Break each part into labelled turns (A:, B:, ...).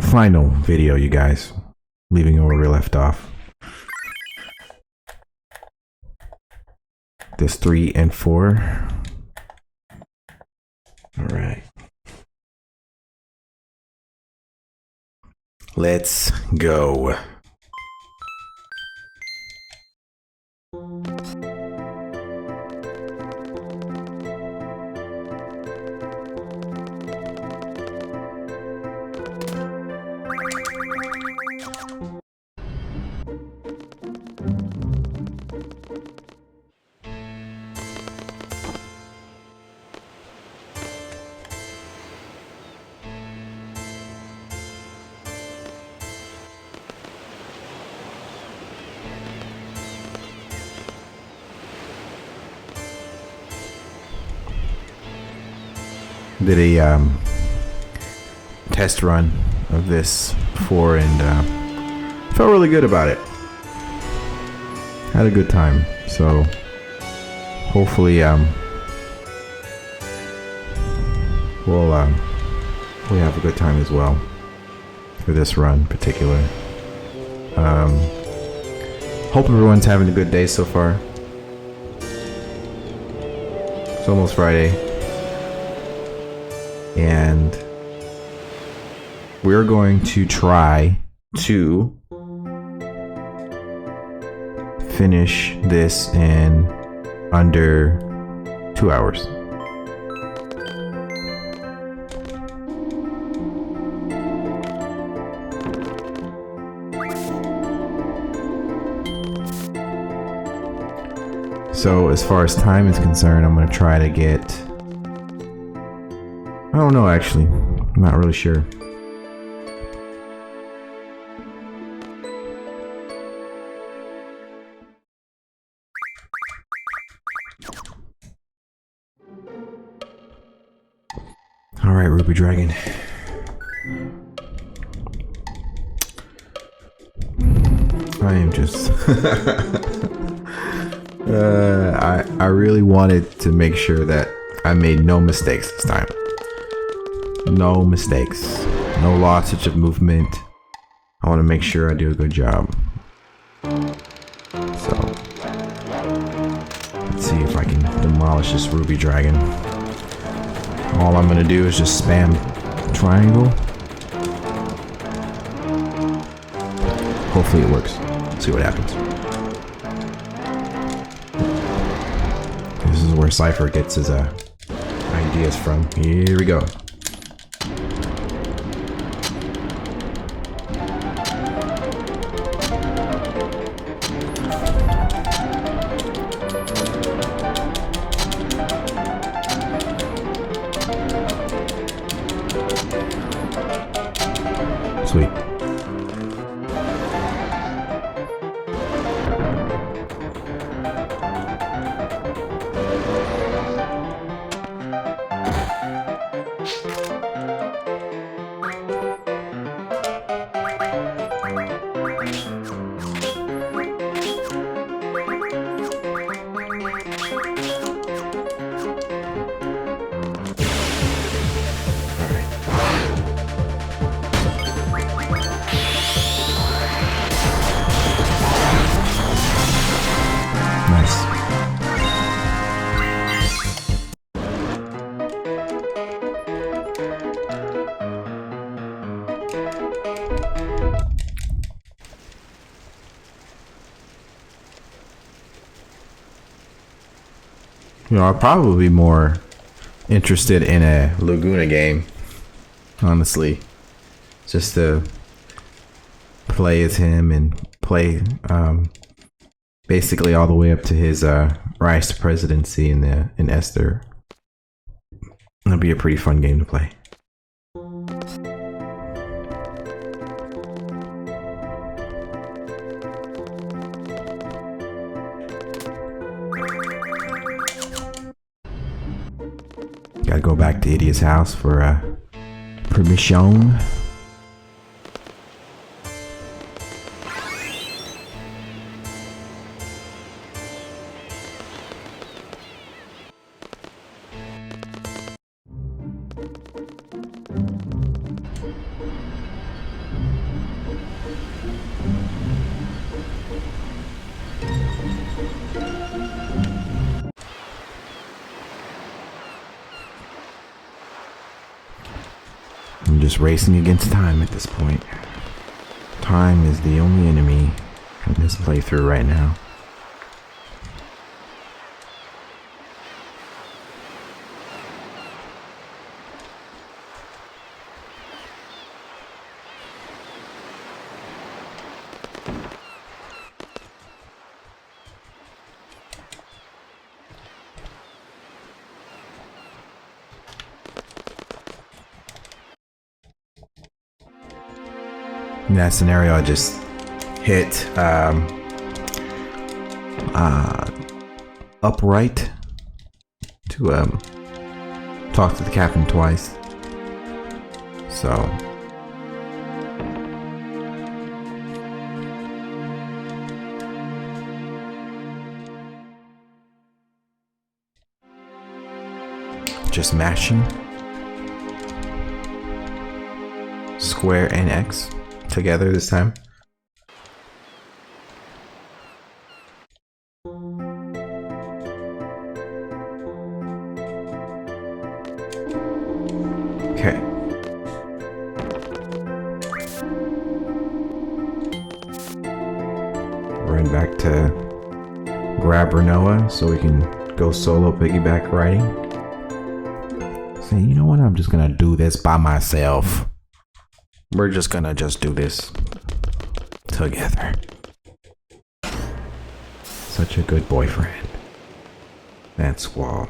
A: final video, you guys. Leaving where we left off. This 3 and 4. All right. Let's go. Did a test run of this before and felt really good about it. Had a good time, so hopefully we'll have a good time as well for this run in particular. Hope everyone's having a good day so far. It's almost Friday. And we're going to try to finish this in under 2 hours. So as far as time is concerned, I'm going to try to get... I don't know, actually. I'm not really sure. All right, Ruby Dragon. I am just... I really wanted to make sure that I made no mistakes this time. No mistakes, no lossage of movement. I want to make sure I do a good job. So let's see if I can demolish this Ruby Dragon. All I'm gonna do is just spam triangle. Hopefully it works. See what happens. This is where Cypher gets his ideas from. Here we go. Sweet. You know, I'd probably be more interested in a Laguna game, honestly. Just to play as him and play basically all the way up to his rise to presidency in Esther. That'd be a pretty fun game to play. Gotta go back to Idiot's house for permission. I'm just racing against time at this point. Time is the only enemy in this playthrough right now. In that scenario, I just hit upright to talk to the captain twice. So just mashing square and X together this time. Okay. Run back to grab Renoa so we can go solo piggyback riding. Say, you know what? I'm just gonna do this by myself. We're just gonna do this together. Such a good boyfriend. That Squall.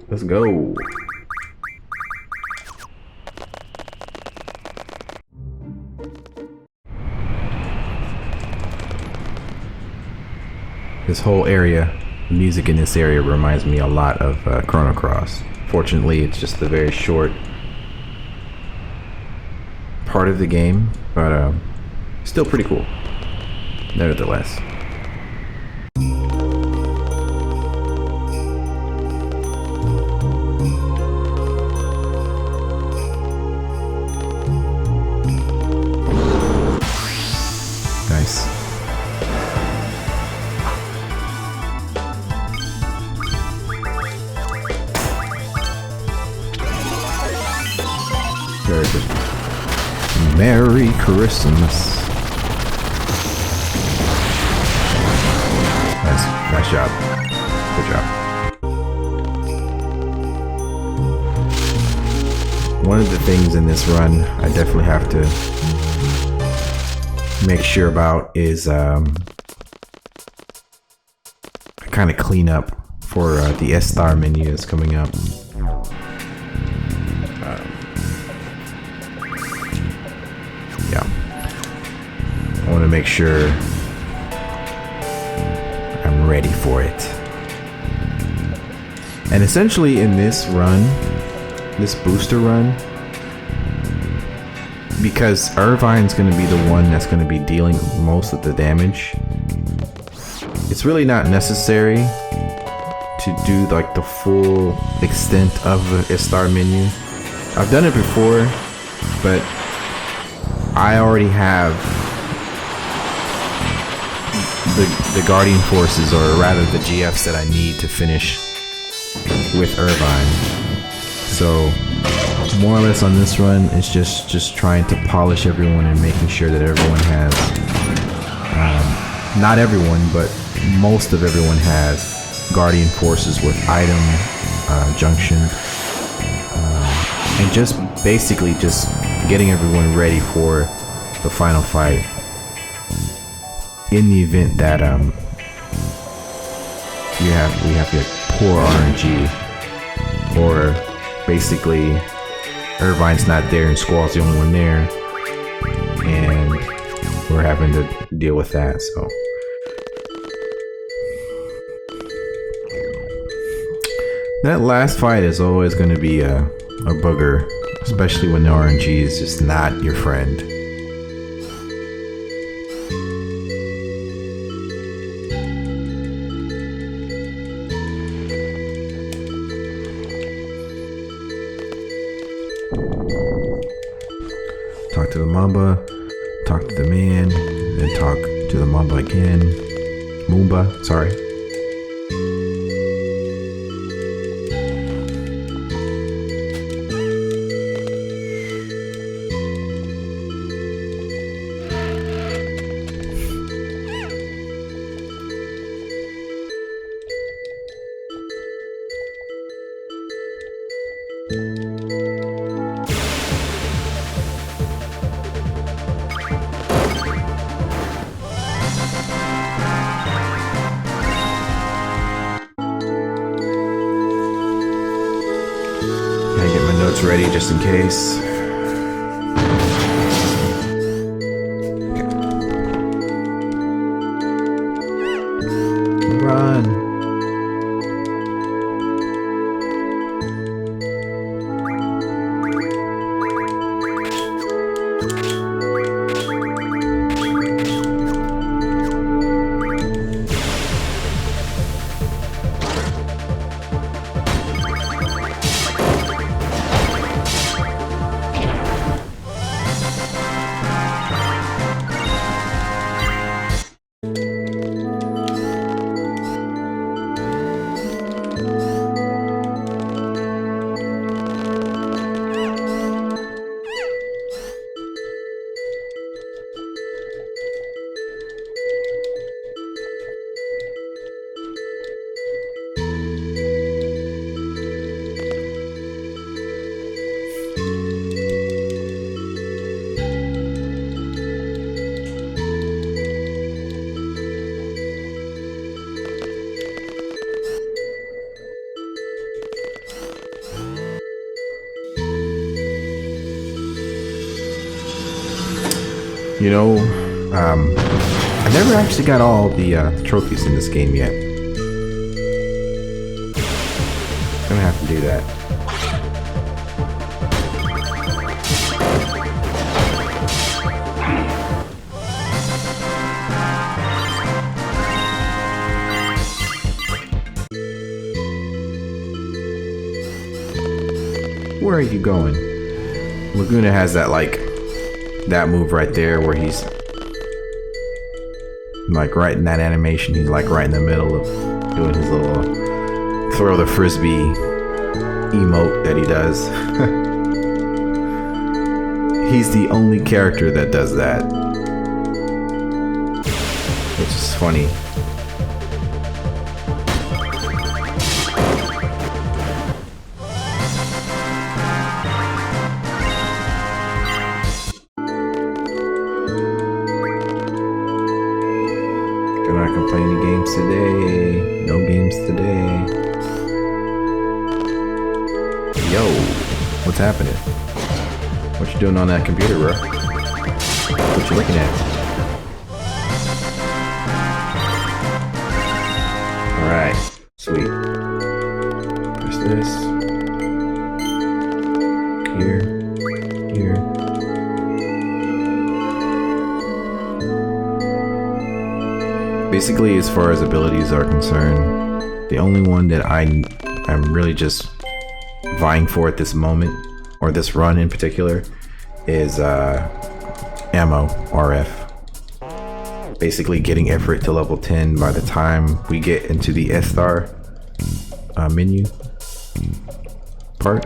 A: Let's go. This whole area, the music in this area reminds me a lot of Chrono Cross. Fortunately, it's just a very short part of the game, but still pretty cool, nevertheless. Nice. Very good. Merry Christmas. Nice job. Good job. One of the things in this run I definitely have to make sure about is kind of clean up for the S-Star menu that's coming up. Yeah, I want to make sure I'm ready for it. And essentially in this run, this booster run, because Irvine's going to be the one that's going to be dealing most of the damage, it's really not necessary to do like the full extent of the S-Star menu. I've done it before, but I already have the Guardian Forces, or rather the GFs that I need to finish with Irvine. So more or less on this run, it's just trying to polish everyone and making sure that everyone has, not everyone, but most of everyone has Guardian Forces with item junction, and just basically just getting everyone ready for the final fight. In the event that we have the poor RNG, or basically Irvine's not there and Squall's the only one there, and we're having to deal with that. So that last fight is always going to be a booger, especially when the RNG is just not your friend. Talk to the Mamba, talk to the man, then talk to the Mamba again. Moomba, sorry. Ready just in case. Run. You know, I never actually got all the trophies in this game yet. Gonna have to do that. Where are you going? Laguna has that, like, that move right there where he's like right in that animation. He's like right in the middle of doing his little throw the frisbee emote that he does. He's the only character that does that, which is funny. Not gonna play any games today. No games today. Yo, what's happening? What you doing on that computer, bro? What you looking at? Alright, sweet. Press this. Here. Basically, as far as abilities are concerned, the only one that I'm really just vying for at this moment, or this run in particular, is ammo RF. Basically getting Everett to level 10 by the time we get into the S-Star menu part.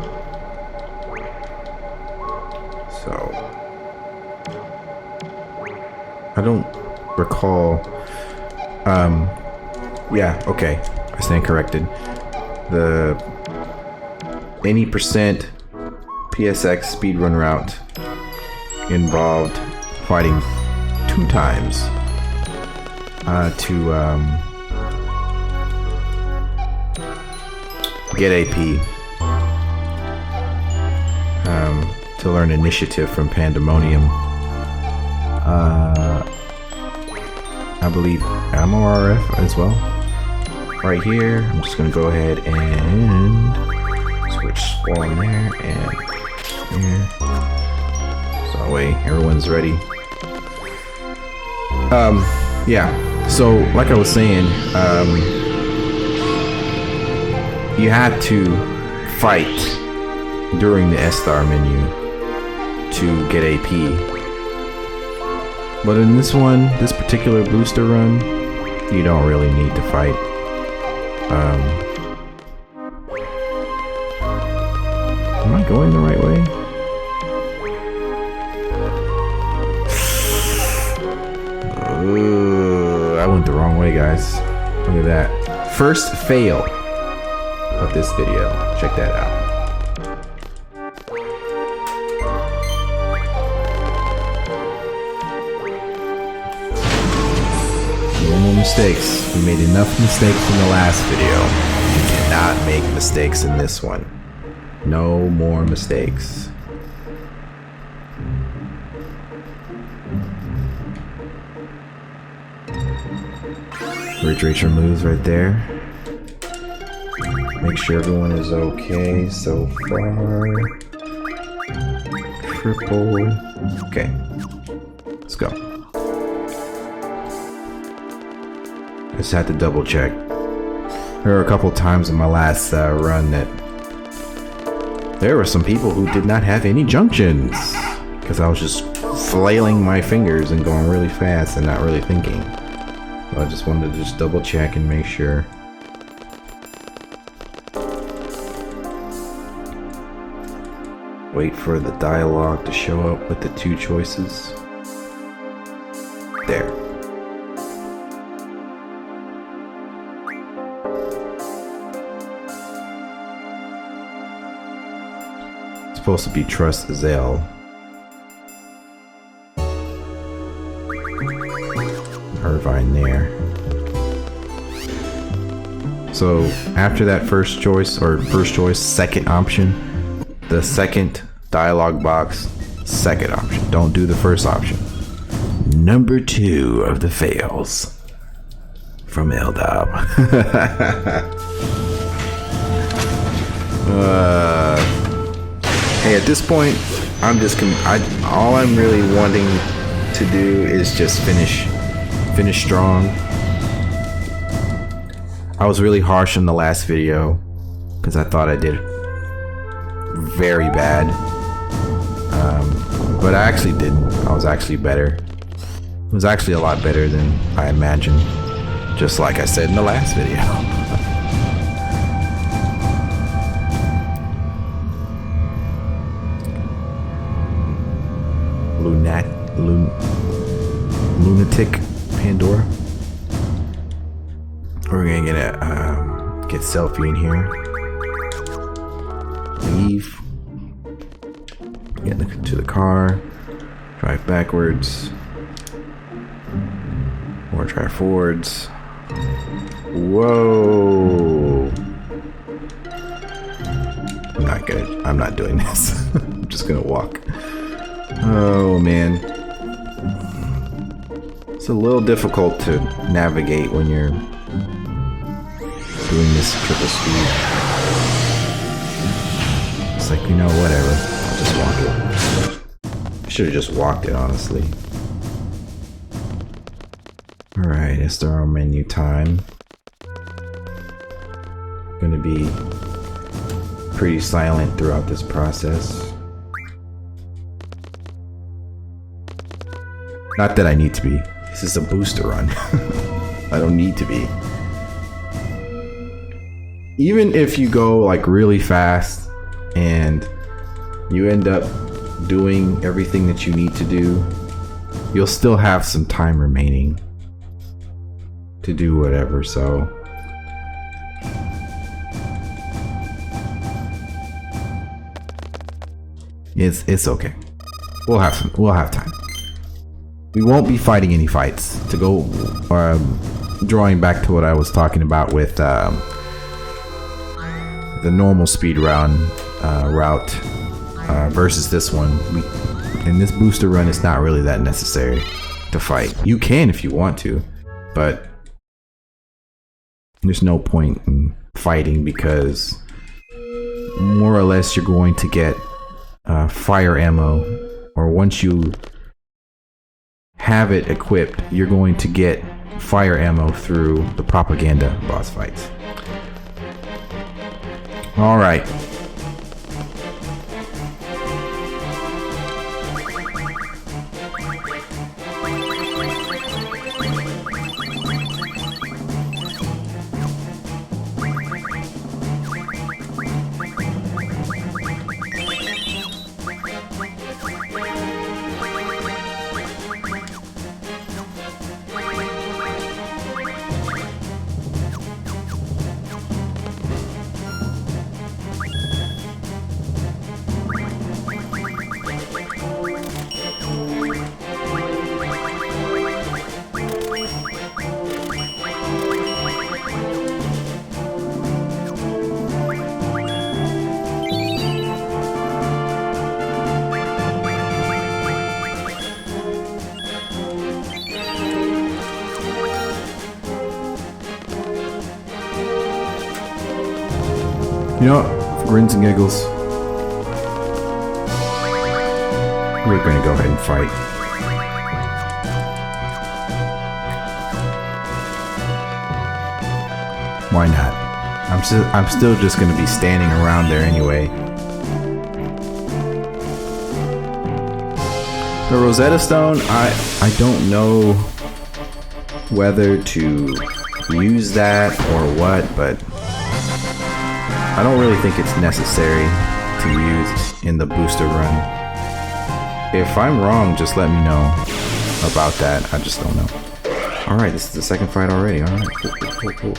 A: So I don't recall. Yeah, okay, I stand corrected. The any percent PSX speedrun route involved fighting 2 times to get AP, to learn initiative from Pandemonium. I believe ammo RF as well. Right here, I'm just gonna go ahead and switch spawn there and there. So that way everyone's ready. Yeah, so like I was saying, you had to fight during the S-Star menu to get AP. But in this one, this particular booster run, you don't really need to fight. Am I going the right way? I went the wrong way, guys. Look at that. First fail of this video. Check that out. No more mistakes. We made enough mistakes in the last video. We cannot make mistakes in this one. No more mistakes. Ridge Racer moves right there. Make sure everyone is okay so far. Triple. Okay. Let's go. Just had to double check. There were a couple times in my last run that there were some people who did not have any junctions because I was just flailing my fingers and going really fast and not really thinking. So I just wanted to just double check and make sure. Wait for the dialogue to show up with the 2 choices. There. It's supposed to be Trust Zell. Irvine there. So after that first choice, second option, the second dialogue box, second option. Don't do the first option. Number 2 of the fails from LDAWB. Hey, at this point, all I'm really wanting to do is just finish strong. I was really harsh in the last video because I thought I did very bad, but I actually didn't. I was actually better. It was actually a lot better than I imagined, just like I said in the last video. Lunatic Pandora. We're gonna get selfie in here. Leave. Get to the car. Drive backwards. Or drive forwards. Whoa. I'm not doing this. I'm just gonna walk. Oh man. It's a little difficult to navigate when you're doing this triple speed. It's like, you know, whatever. I'll just walk it. I should have just walked it, honestly. Alright, it's our menu time. Gonna be pretty silent throughout this process. Not that I need to be. This is a booster run. I don't need to be. Even if you go like really fast and you end up doing everything that you need to do, you'll still have some time remaining to do whatever, so It's okay. We'll have time. We won't be fighting any fights. To go drawing back to what I was talking about with the normal speed route versus this one. In this booster run, it's not really that necessary to fight. You can if you want to, but there's no point in fighting because more or less you're going to get fire ammo, or once you have it equipped, you're going to get fire ammo through the propaganda boss fights. All right. You know what? For grins and giggles, we're gonna go ahead and fight. Why not? I'm still just gonna be standing around there anyway. The Rosetta Stone, I don't know whether to use that or what, but I don't really think it's necessary to use in the booster run. If I'm wrong, just let me know about that. I just don't know. Alright, this is the second fight already. Alright, cool.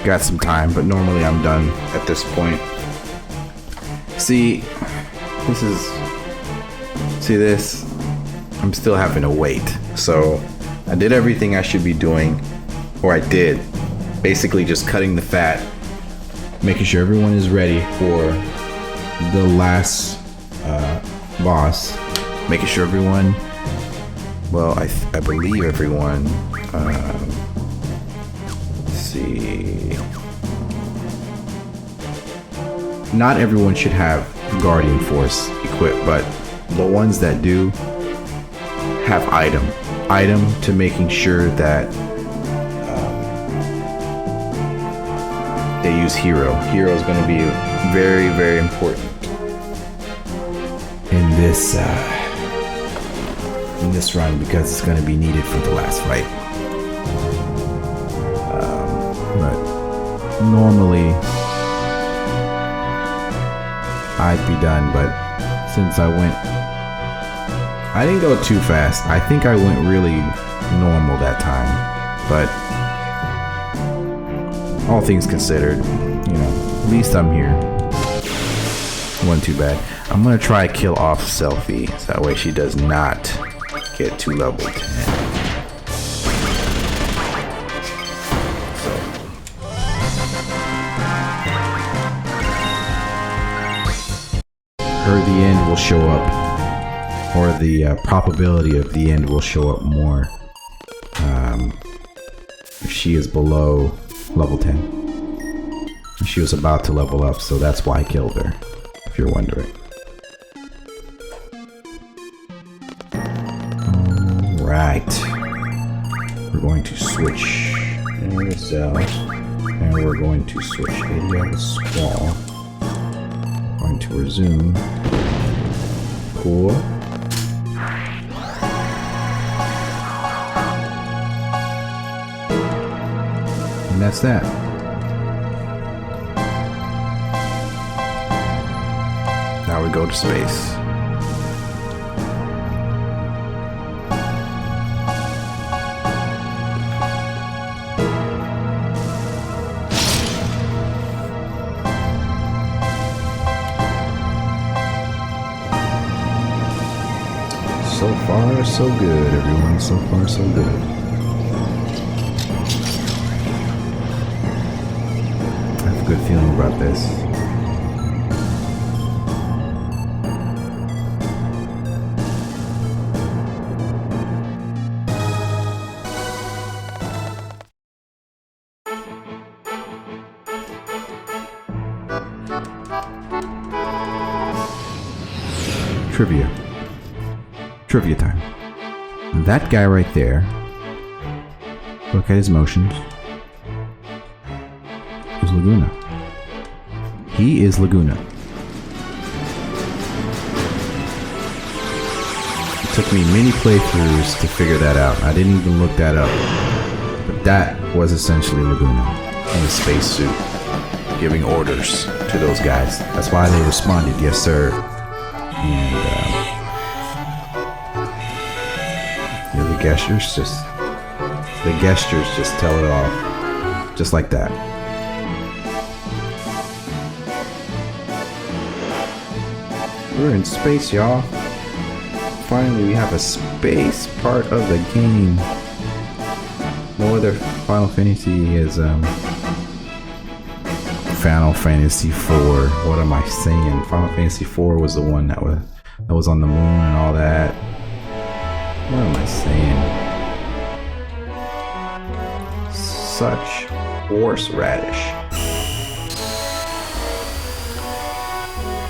A: Got some time, but normally I'm done at this point. See this? I'm still having to wait. So I did everything I should be doing, or I did. Basically just cutting the fat, making sure everyone is ready for the last boss, making sure everyone, well, I believe everyone, let's see, not everyone should have Guardian Force equipped, but the ones that do, have item to making sure that they use hero. Hero is going to be very, very important in this run because it's going to be needed for the last fight. But normally I'd be done, but since I didn't go too fast. I think I went really normal that time, but all things considered, you know, at least I'm here. Wasn't too bad. I'm gonna try kill off Selfie, so that way she does not get to level 10. The end will show up, or the probability of the end will show up more if she is below level 10. She was about to level up, so that's why I killed her, if you're wondering. Alright, we're going to switch ourselves, and we're going to switch area of Squall. Going to resume. Cool. And that's that. Now we go to space. So far, so good, everyone. So far, so good. I have a good feeling about this. Trivia time. That guy right there, look at his motions, is Laguna. He is Laguna. It took me many playthroughs to figure that out. I didn't even look that up. But that was essentially Laguna in a spacesuit, giving orders to those guys. That's why they responded, yes sir. And the gestures just tell it all, just like that. We're in space, y'all. Finally, we have a space part of the game. No other Final Fantasy is Final Fantasy IV. What am I saying? Final Fantasy IV was the one that was on the moon and all that. What am I saying? Such horseradish.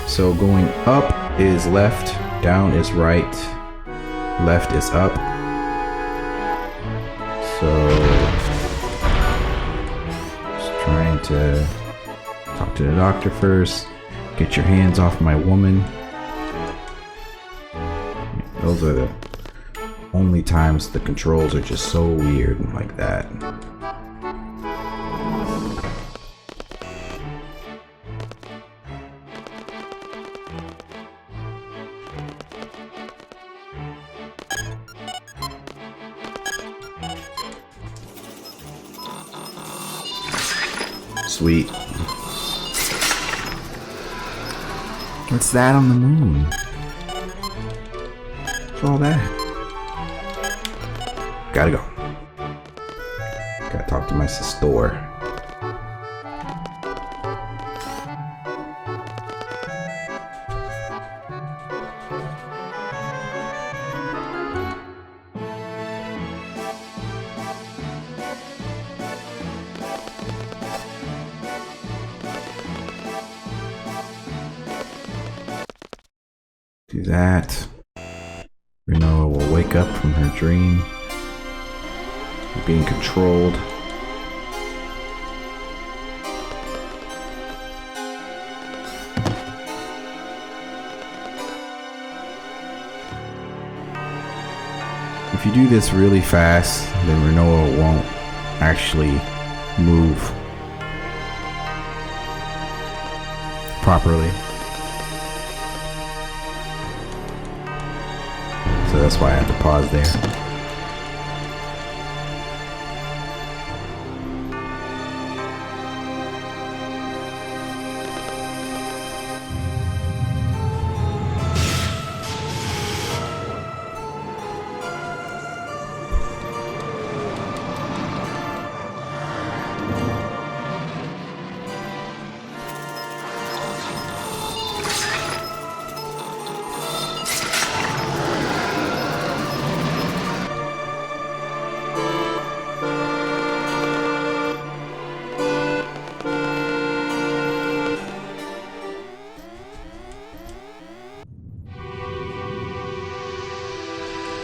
A: So going up is left, down is right, left is up. So just trying to talk to the doctor first. Get your hands off my woman. Those are the only times the controls are just so weird and like that. Sweet. What's that on the moon? What's all that? Gotta go. Gotta talk to my sister. Do that. Reno will wake wake up from her dream, being controlled. If you do this really fast, then Renoa won't actually move properly. So that's why I have to pause there.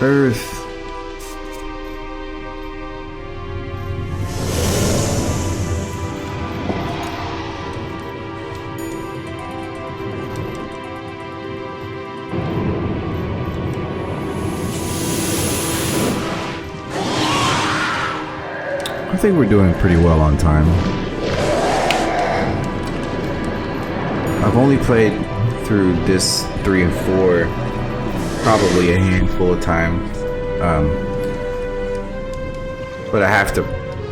A: Earth. I think we're doing pretty well on time. I've only played through this 3 and 4 probably a handful of times, but I have to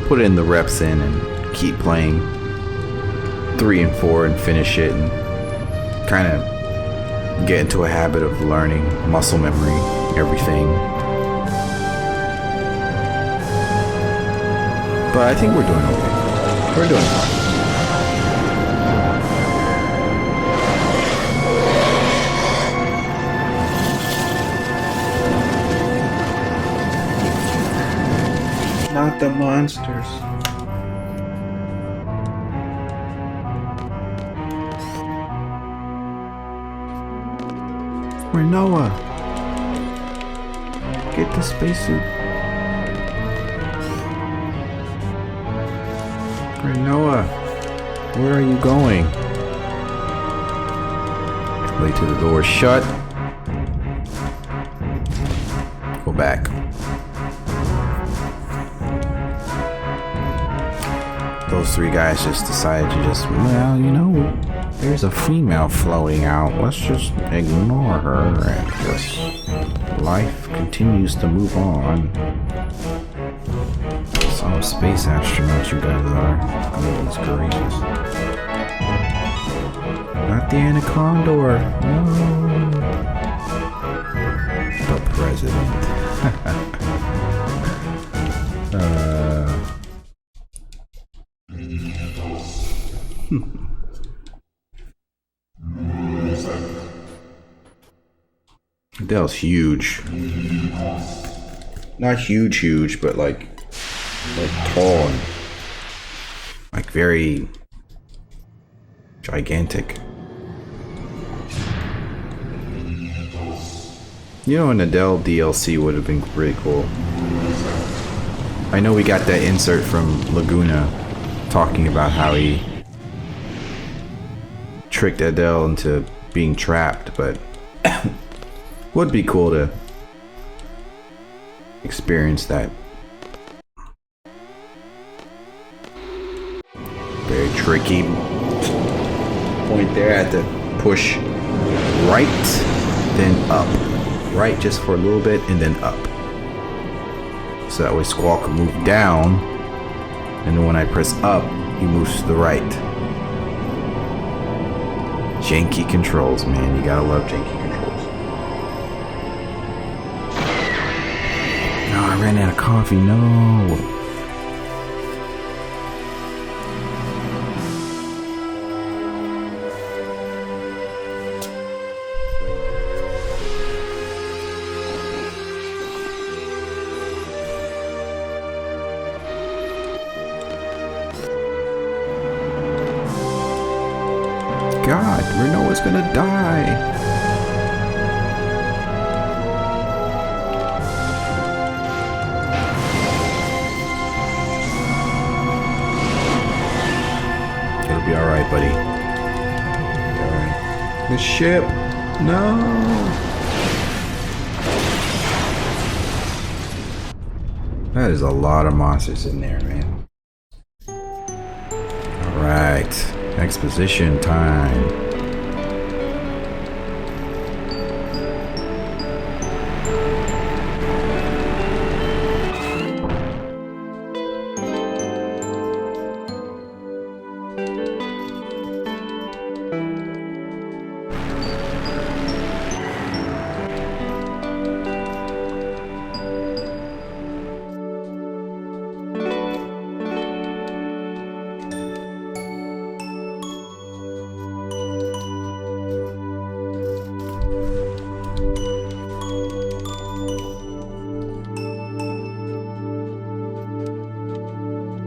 A: put in the reps in and keep playing 3 and 4 and finish it and kind of get into a habit of learning, muscle memory, everything. But I think we're doing okay. We're doing fine. Not the monsters. Renoa, get the spacesuit. Renoa, where are you going? Wait till the door's shut. Go back. Those 3 guys just decided to well, you know, there's a female floating out. Let's just ignore her and just life continues to move on. Some space astronauts you guys are. Goodness gracious. Not the Anacondor. No. The president. Adele's huge. Not huge, but like tall and like very gigantic. You know, an Adele DLC would have been pretty cool. I know we got that insert from Laguna talking about how he tricked Adele into being trapped, but would be cool to experience that. Very tricky point there. I had to push right, then up. Right just for a little bit, and then up. So that way Squall can move down, and then when I press up, he moves to the right. Janky controls, man. You gotta love janky controls. No, I ran out of coffee. No. God, Renoa's gonna die. right, buddy. All right. The ship. No. That is a lot of monsters in there, man. All right. Exposition time.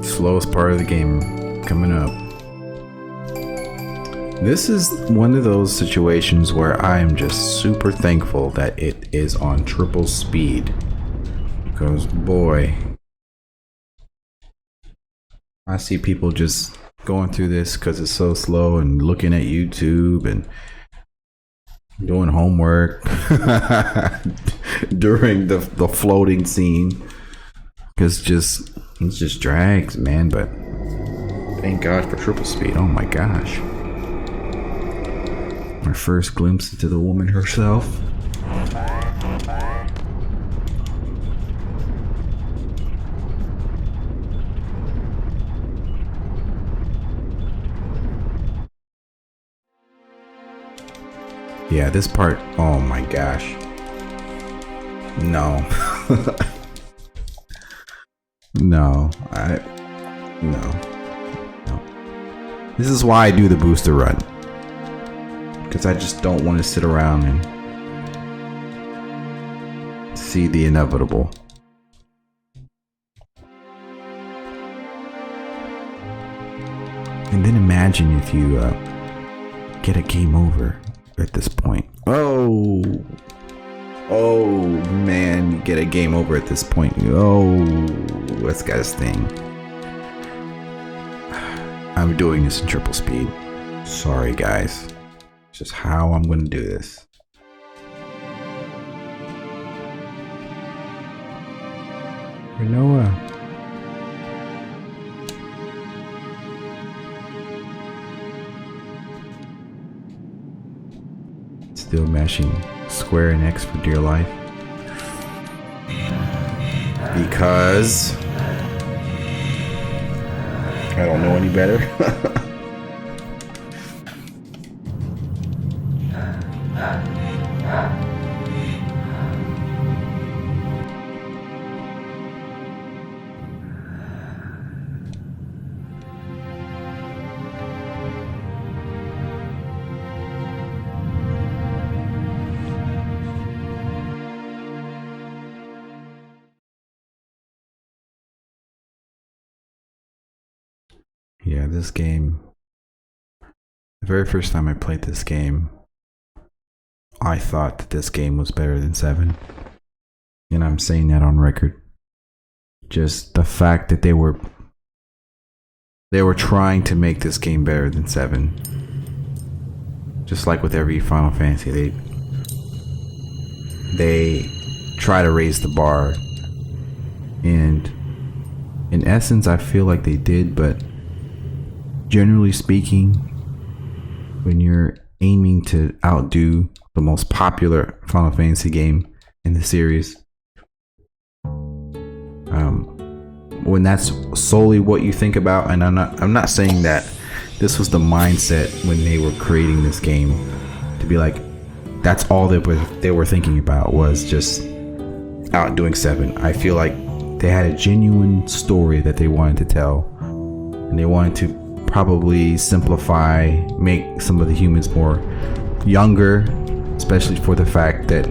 A: Slowest part of the game coming up. This is one of those situations where I am just super thankful that it is on triple speed, because boy, I see people just going through this because it's so slow and looking at YouTube and doing homework during the floating scene, because it just drags, man. But thank God for triple speed. Oh my gosh. Our first glimpse into the woman herself. Yeah, this part, oh my gosh. No. No. This is why I do the booster run. Because I just don't want to sit around and see the inevitable. And then imagine if you get a game over at this point. Oh man, you get a game over at this point. Oh, that's gotta sting. I'm doing this in triple speed. Sorry guys. It's just how I'm gonna do this. Renoa. Still mashing square and X for dear life. Because I don't know any better. Yeah, this game, the very first time I played this game, I thought that this game was better than 7. And I'm saying that on record. Just the fact that they were trying to make this game better than 7. Just like with every Final Fantasy, they try to raise the bar. And in essence, I feel like they did, but generally speaking, when you're aiming to outdo the most popular Final Fantasy game in the series, when that's solely what you think about, and I'm not saying that this was the mindset when they were creating this game, to be like that's all they were thinking about was just outdoing 7. I feel like they had a genuine story that they wanted to tell, and they wanted to probably simplify, make some of the humans more younger, especially for the fact that,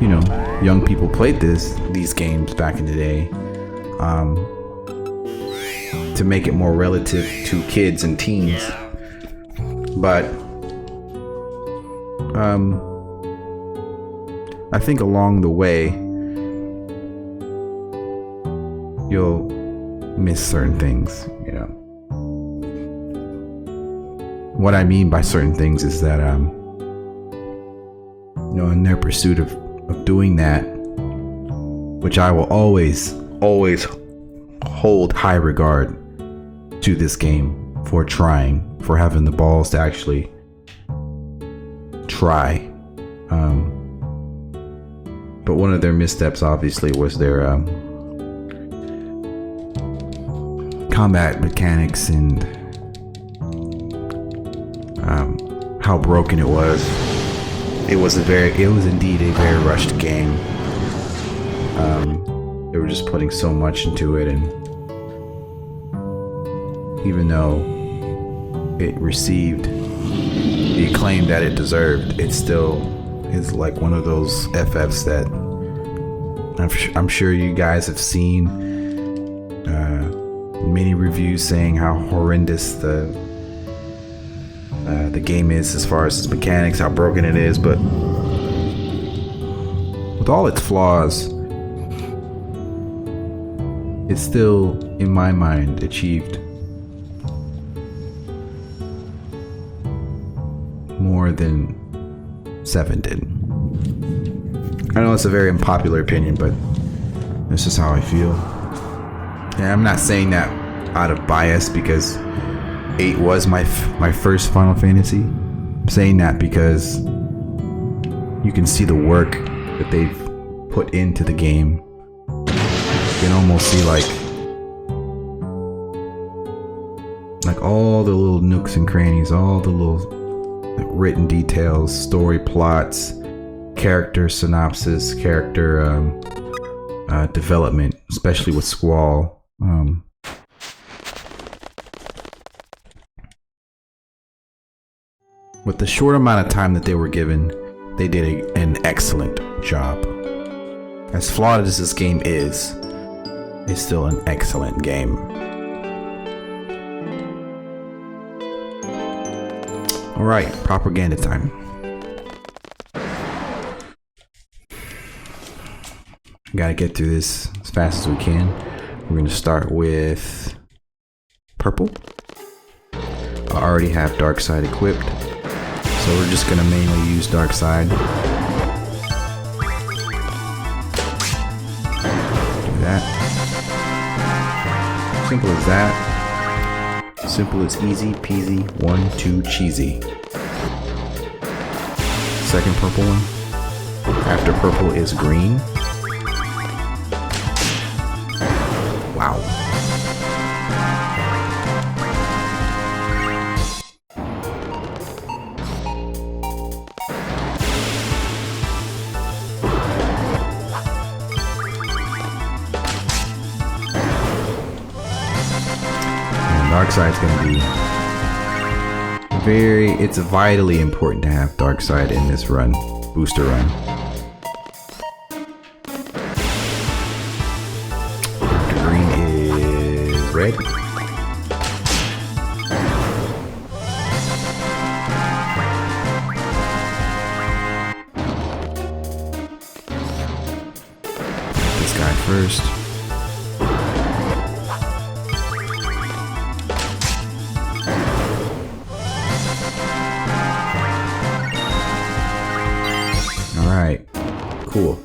A: you know, young people played these games back in the day, to make it more relative to kids and teens. But I think along the way you'll miss certain things, you know. what I mean by certain things is that, in their pursuit of doing that, which I will always hold high regard to this game for trying, for having the balls to actually try. But one of their missteps obviously was their combat mechanics and how broken it was. It was indeed a very rushed game. They were just putting so much into it, and even though it received the acclaim that it deserved, it still is like one of those FFs that I'm sure you guys have seen many reviews saying how horrendous the game is as far as its mechanics, how broken it is, but with all its flaws, it still, in my mind, achieved more than 7 did. I know it's a very unpopular opinion, but this is how I feel. And I'm not saying that out of bias because 8 was my first Final Fantasy. I'm saying that because you can see the work that they've put into the game. You can almost see like all the little nooks and crannies, all the little written details, story plots, character synopsis, character development, especially with Squall. With the short amount of time that they were given, they did an excellent job. As flawed as this game is, it's still an excellent game. Alright, propaganda time. Gotta get through this as fast as we can. We're gonna start with purple. I already have dark side equipped, so we're just gonna mainly use dark side. Do that. Simple as that. Simple as easy peasy. 1, 2 cheesy. Second purple one. After purple is green. Wow. Dark side's gonna be it's vitally important to have dark side in this run, booster run. After green is red. This guy first. Alright, cool.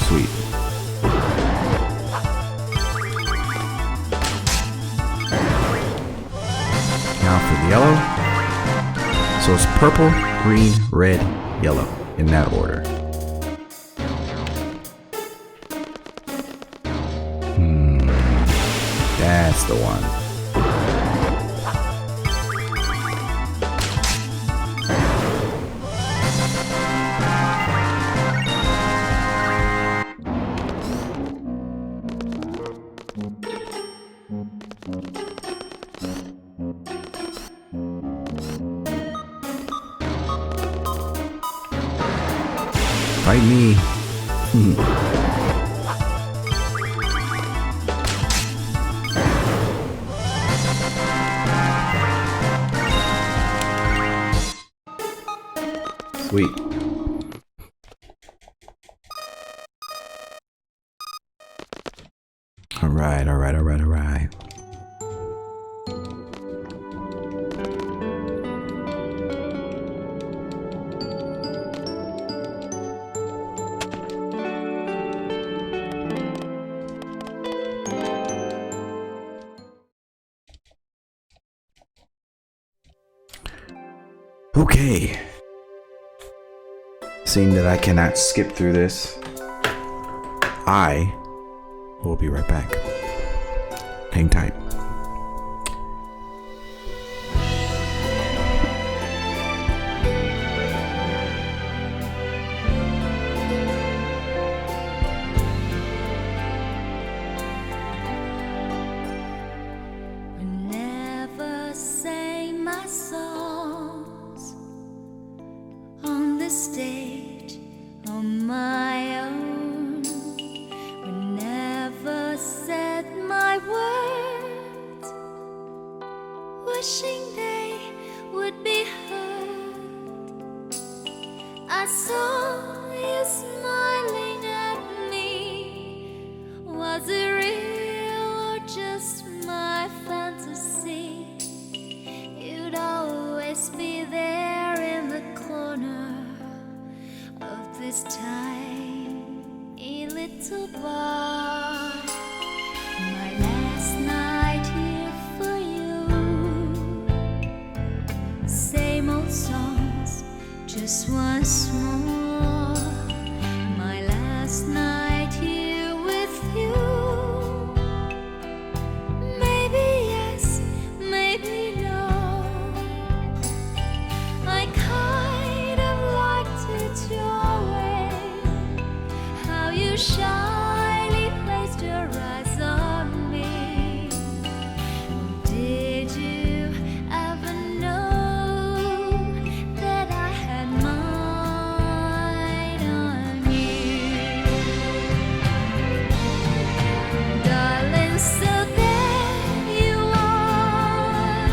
A: Sweet. Now for the yellow. So it's purple, green, red, yellow, in that order. That's the one. Fight me. Sweet. All right. Okay. Seeing that I cannot skip through this, I will be right back. Hang tight.
B: Stage on my own, whenever said my words, wishing they would be heard. I saw you smiling at me. Was it real or just my fantasy? You'd always be there in the corner of this tiny little bar. My last night here for you. Same old songs, just once more. My last night here with you. Maybe yes, maybe no. I kind of liked it your way, how you shyly placed your eyes on me. Did you ever know that I had mine on you? Darling, so there you are,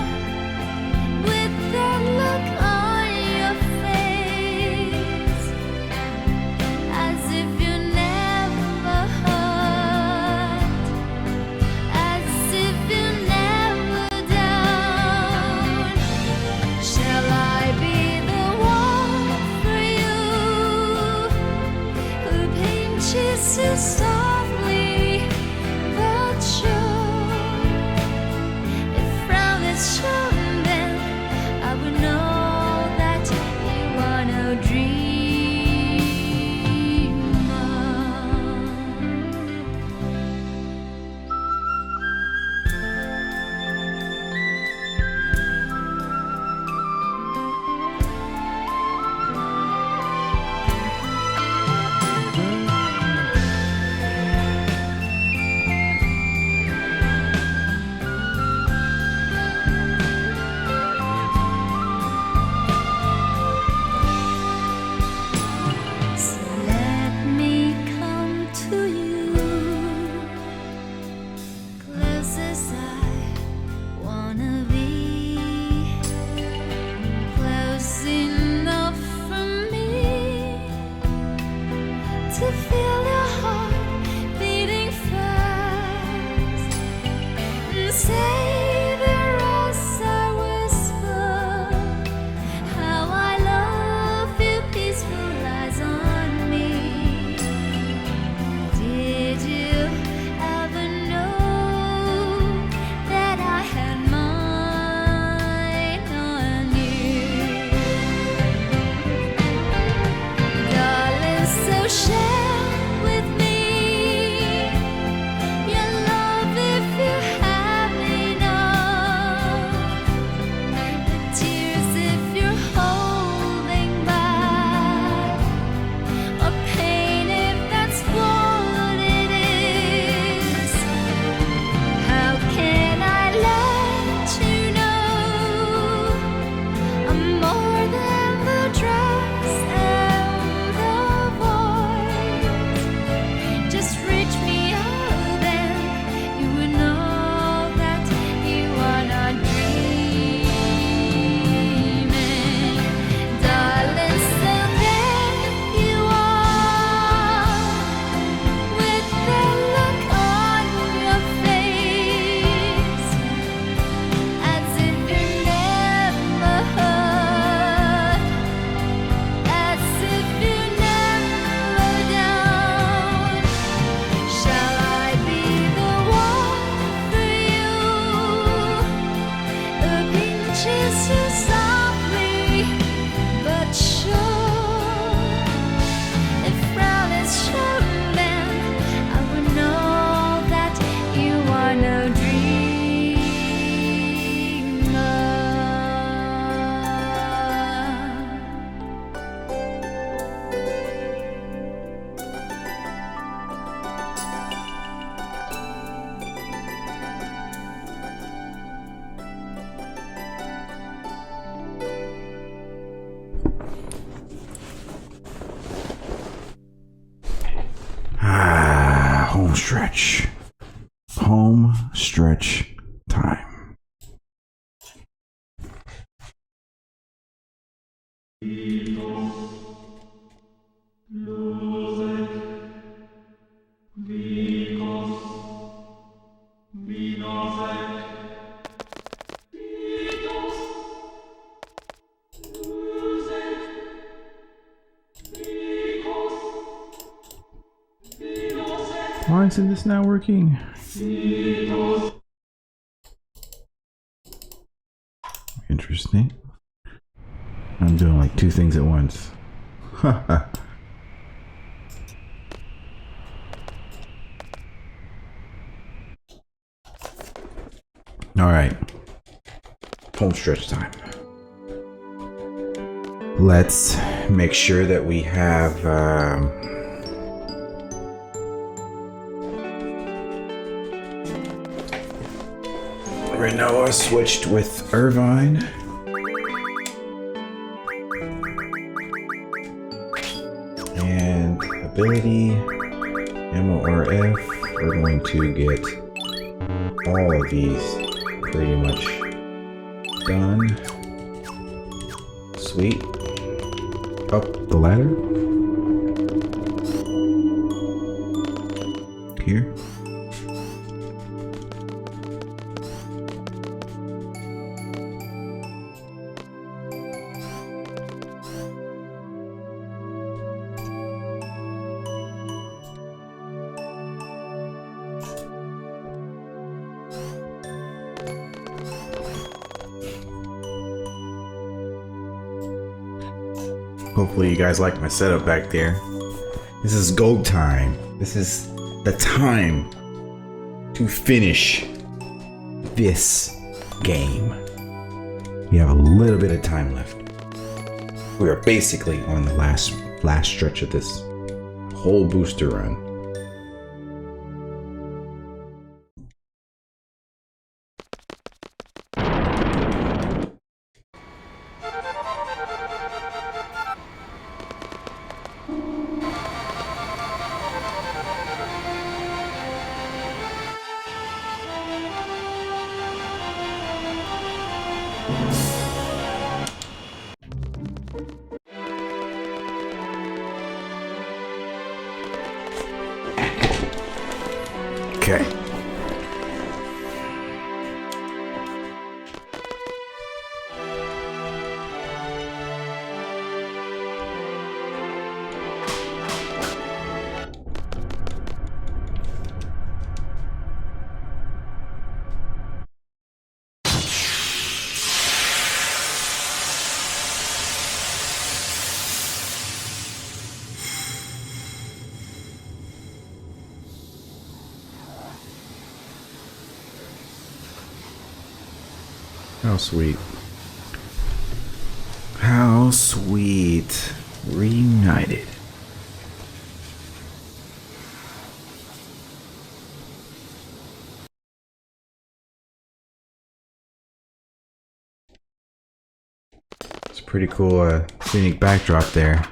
B: with that look on your face, as if you never hurt, as if you never down. Shall I be the one for you, who paints you so softly but sure? If frown is shown, then I would know that you are no dreamer.
A: Home stretch. Home stretch time. Why isn't this now working? Interesting. I'm doing like two things at once. Alright. Home stretch time. Let's make sure that we have Renoa switched with Irvine. And ability, MORF, we're going to get all of these pretty much done. Sweet. Up the ladder. Here. Hopefully you guys like my setup back there. This is go time. This is the time to finish this game. We have a little bit of time left. We are basically on the last stretch of this whole booster run. Okay. How sweet. How sweet. Reunited. It's a pretty cool scenic backdrop there.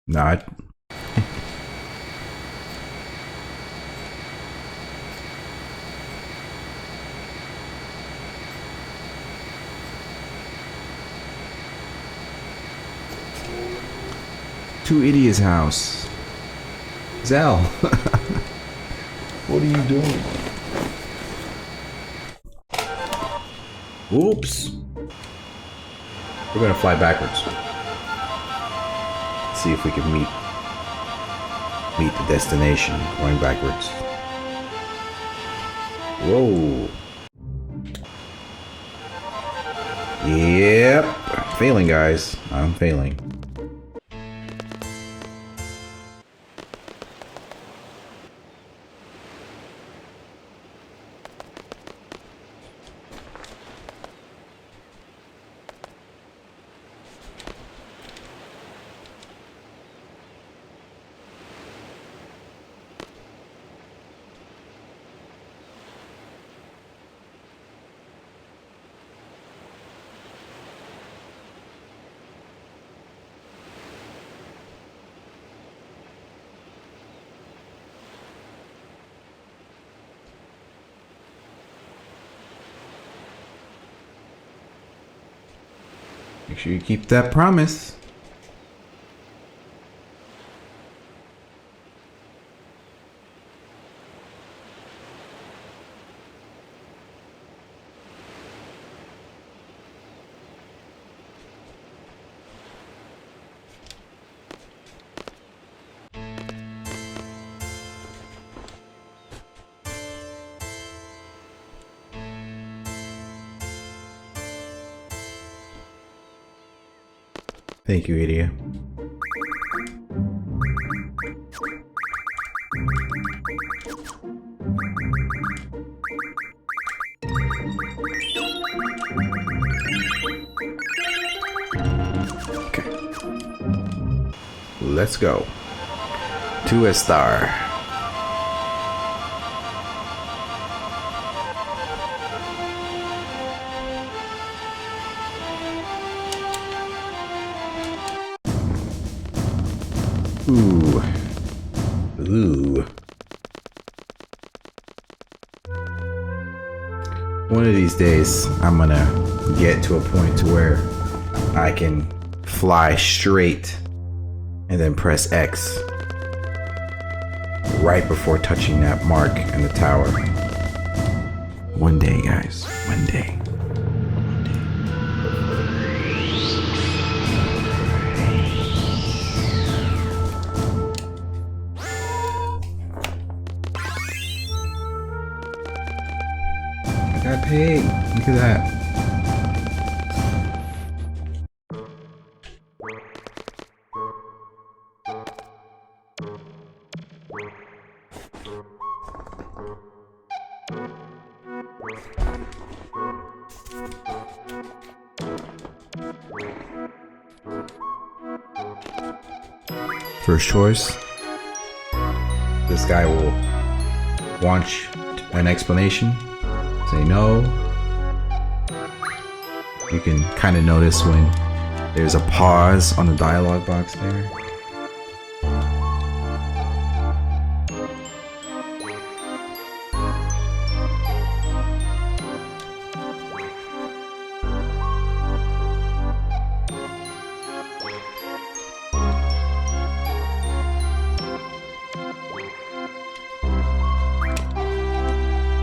A: Not. To Idiot's house. Zell. What are you doing? Oops. We're gonna fly backwards. See if we can meet the destination going backwards. Whoa. Yep. I'm failing, guys. I'm failing. Make sure you keep that promise. Thank you, Idia. Okay. Let's go. To a star. Ooh. Ooh. One of these days, I'm gonna get to a point to where I can fly straight and then press X right before touching that mark in the tower. One day, guys. One day. I got paid. Look at that. First choice. This guy will want an explanation. Say no. You can kind of notice when there's a pause on the dialogue box there.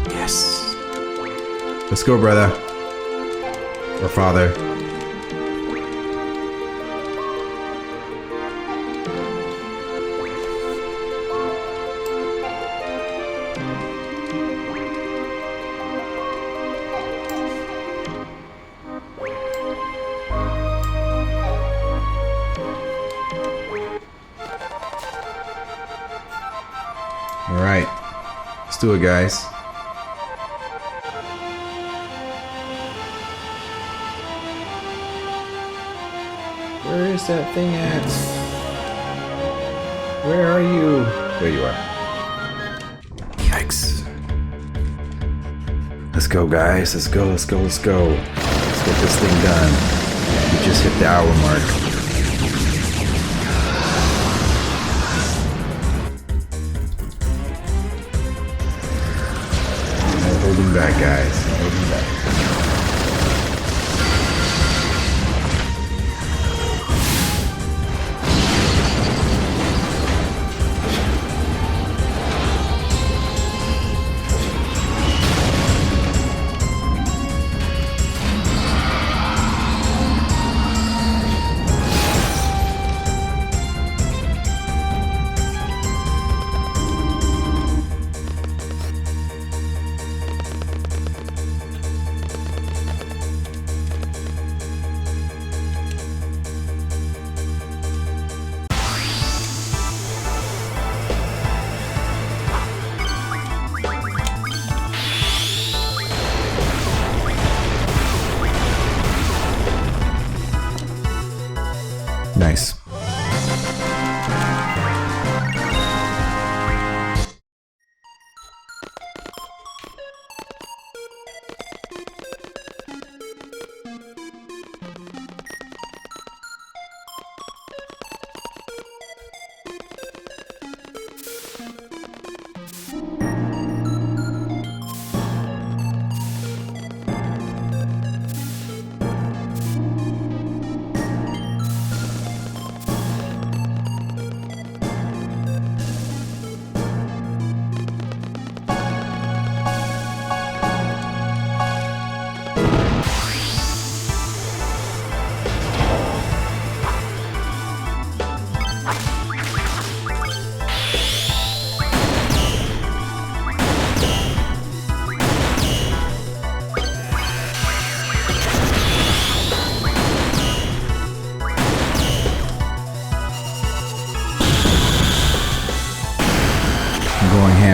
A: Yes. Let's go, brother. Or father. All right. Let's do it, guys. Where is that thing at? Where are you? There you are. Yikes. Let's go, guys. Let's go, let's go, let's go. Let's get this thing done. We just hit the hour mark. No holding back, guys. No holding back. Nice.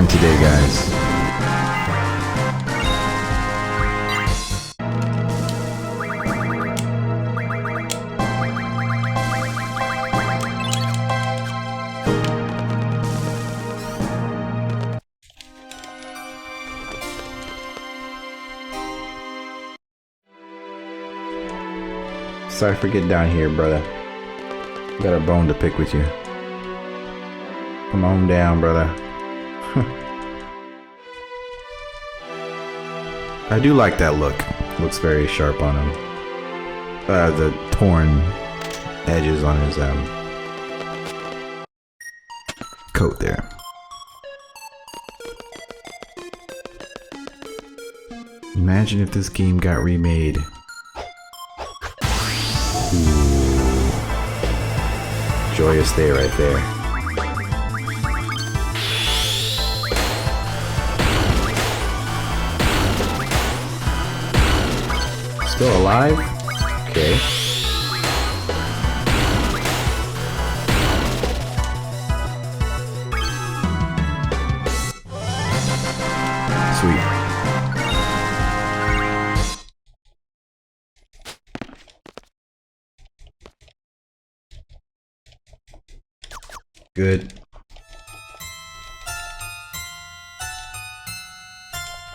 A: jam today, guys. Sorry for getting down here, brother. Got a bone to pick with you. Come on down, brother. I do like that look. Looks very sharp on him. The torn edges on his coat there. Imagine if this game got remade. Ooh. Joyous day right there. Still alive? Okay. Sweet. Good.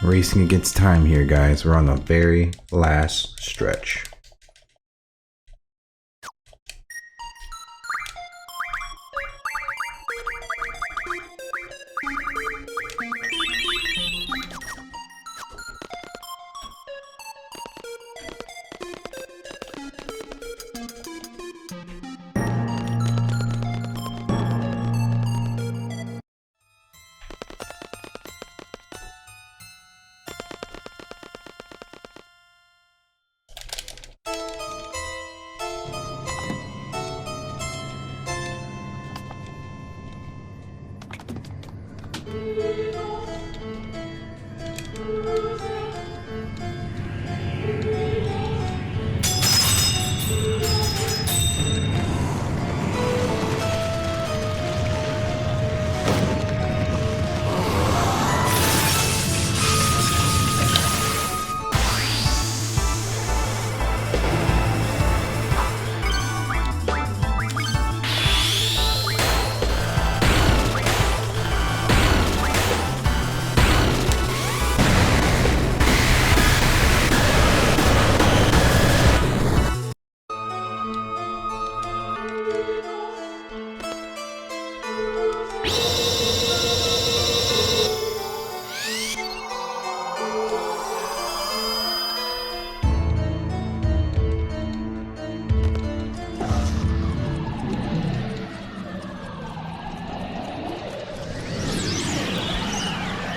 A: Racing against time here, guys. We're on the very last stretch.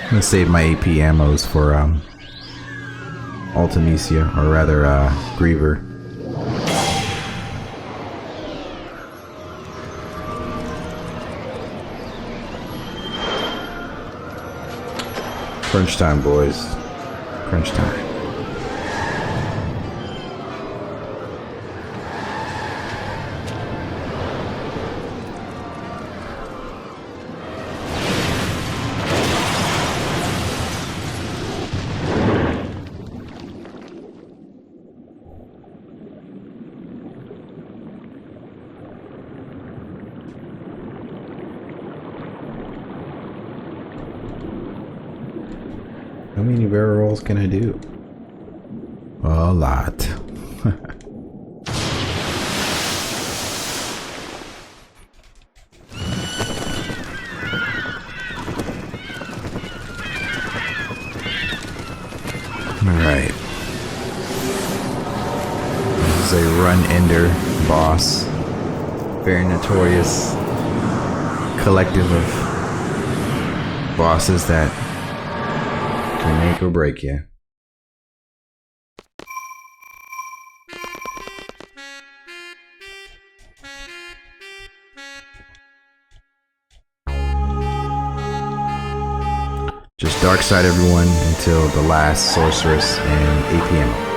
A: I'm gonna save my AP ammos for Ultimisia, or rather Griever. Crunch time, boys. Crunch time. How many barrel rolls can I do? A lot. Alright. This is a run ender boss. Very notorious collective of bosses that can make or break you. Just dark side everyone until the last sorceress and APM.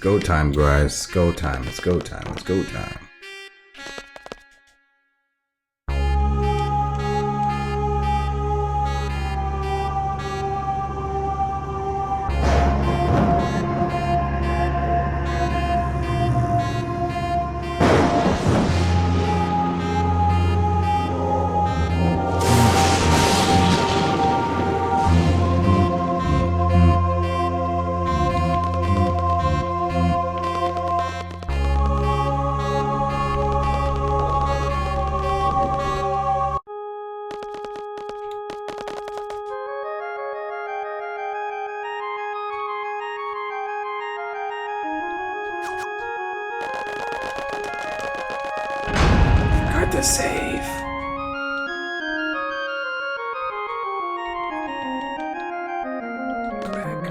A: go time, guys. It's go time. It's go time. It's go time. Got to save. Go back.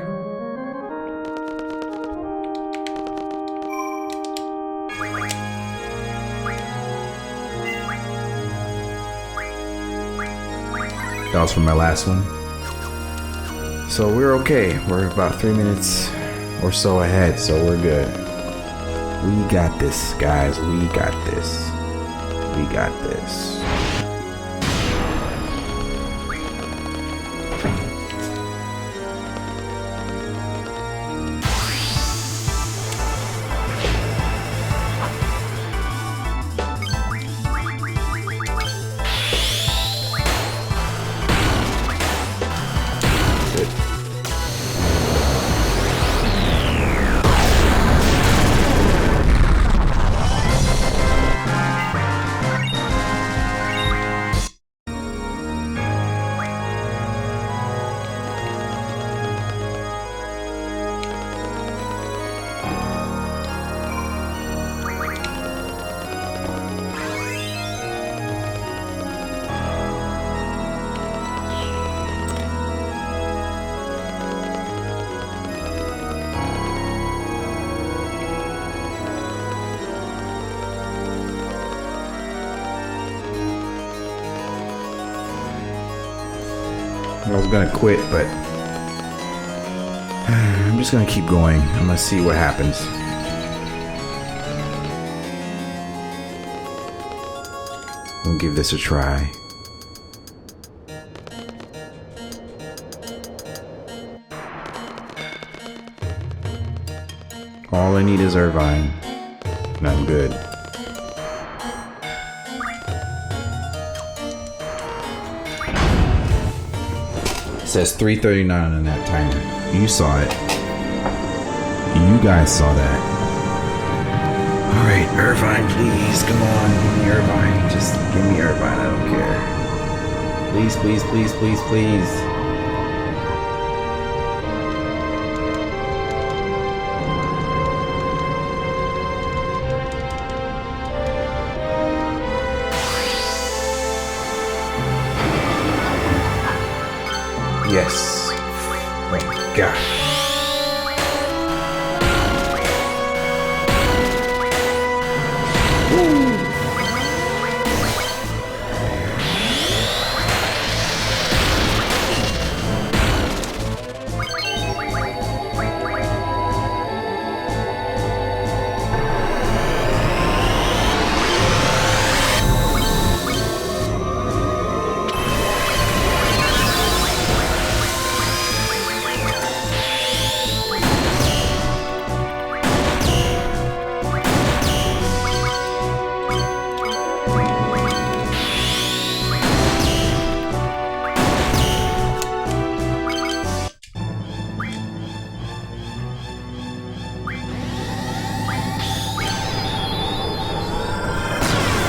A: That was from my last one. So we're okay. We're about 3 minutes or so ahead, so we're good. We got this, guys. We got this. We got this. I was gonna quit, but I'm just gonna keep going. I'm gonna see what happens. We'll give this a try. All I need is Irvine, and I'm good. It says 3:39 on that timer. You saw it. You guys saw that. Alright, Irvine, please. Come on. Give me Irvine. Just give me Irvine. I don't care. Please, please, please, please, please. Yes. Thank God.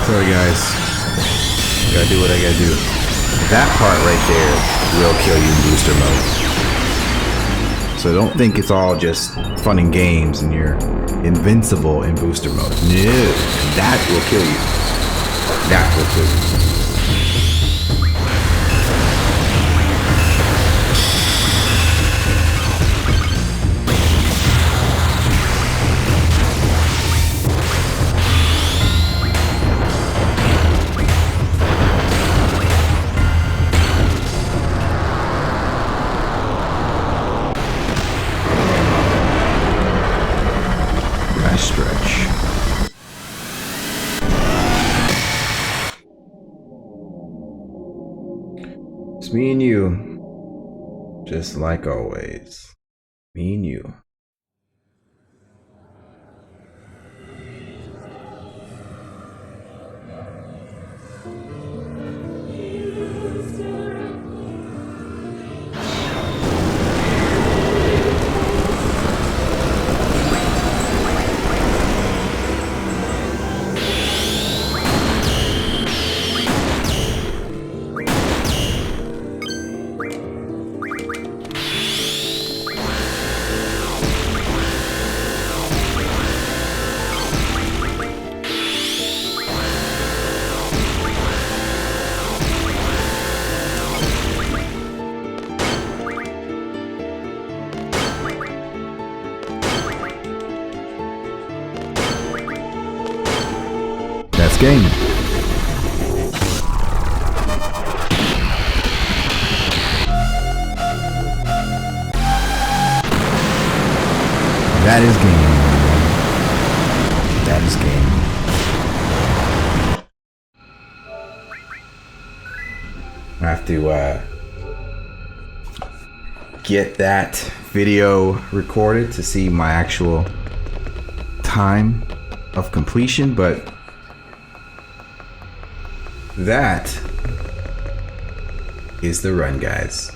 A: Sorry guys, gotta do what I gotta do. That part right there will kill you in booster mode. So don't think it's all just fun and games and you're invincible in booster mode. No, that will kill you. That will kill you. Just me and you. Just like always. Me and you. That's game. That is game. That is game. I have to get that video recorded to see my actual time of completion, but that is the run, guys.